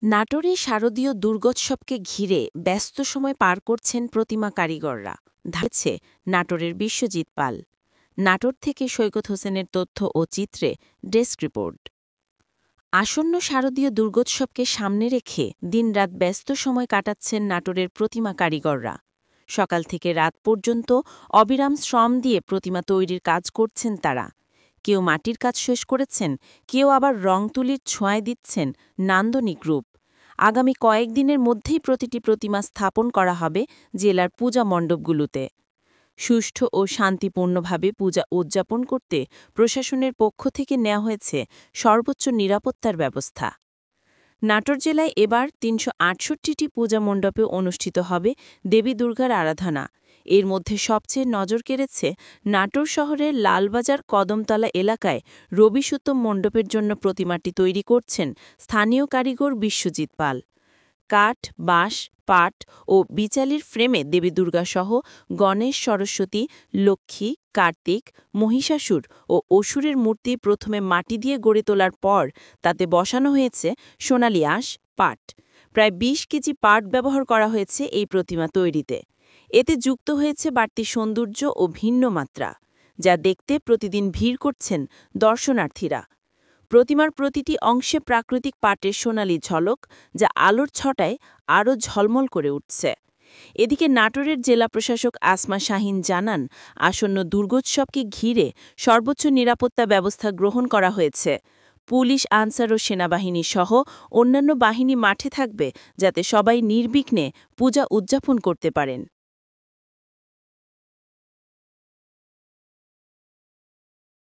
নাটোরে শারদীয় দুর্গোৎসবকে ঘিরে ব্যস্ত সময় পার করছেন প্রতিমা কারিগররা। ধারছে নাটোরের বিশ্বজিৎ পাল। নাটোর থেকে সৈকত হোসেনের তথ্য ও চিত্রে ডেস্ক রিপোর্ট। আসন্ন শারদীয় দুর্গোৎসবকে সামনে রেখে দিনরাত ব্যস্ত সময় কাটাচ্ছেন নাটোরের প্রতিমা কারিগররা। সকাল থেকে রাত পর্যন্ত অবিরাম শ্রম দিয়ে প্রতিমা তৈরির কাজ করছেন তারা। কেউ মাটির কাজ শেষ করেছেন, কেউ আবার রং তুলির ছোঁয়ায় দিচ্ছেন নান্দনিক রূপ। আগামী কয়েকদিনের মধ্যেই প্রতিটি প্রতিমা স্থাপন করা হবে জেলার পূজা মণ্ডপগুলোতে। সুষ্ঠু ও শান্তিপূর্ণভাবে পূজা উদযাপন করতে প্রশাসনের পক্ষ থেকে নেওয়া হয়েছে সর্বোচ্চ নিরাপত্তার ব্যবস্থা। নাটোর জেলায় এবার ৩৬৮টি পূজা মণ্ডপে অনুষ্ঠিত হবে দেবী দুর্গার আরাধনা। এর মধ্যে সবচেয়ে নজর কেড়েছে নাটোর শহরের লালবাজার কদমতলা এলাকায় রবি সুতম মণ্ডপের জন্য প্রতিমাটি তৈরি করছেন স্থানীয় কারিগর বিশ্বজিৎ পাল। কাঠ, বাঁশ, পাট ও বিচালির ফ্রেমে দেবী দুর্গাসহ গণেশ, সরস্বতী, লক্ষ্মী, কার্তিক, মহিষাসুর ও অসুরের মূর্তি প্রথমে মাটি দিয়ে গড়ে তোলার পর তাতে বসানো হয়েছে সোনালি আঁশ, পাট। প্রায় ২০ কেজি পাট ব্যবহার করা হয়েছে এই প্রতিমা তৈরিতে। এতে যুক্ত হয়েছে বাড়তি সৌন্দর্য ও ভিন্ন মাত্রা, যা দেখতে প্রতিদিন ভিড় করছেন দর্শনার্থীরা। প্রতিমার প্রতিটি অংশে প্রাকৃতিক পাটের সোনালি ঝলক, যা আলোর ছটায় আরও ঝলমল করে উঠছে। এদিকে নাটোরের জেলা প্রশাসক আসমা শাহীন জানান, আসন্ন দুর্গোৎসবকে ঘিরে সর্বোচ্চ নিরাপত্তা ব্যবস্থা গ্রহণ করা হয়েছে। পুলিশ, আনসার ও সেনাবাহিনী সহ অন্যান্য বাহিনী মাঠে থাকবে, যাতে সবাই নির্বিঘ্নে পূজা উদযাপন করতে পারেন।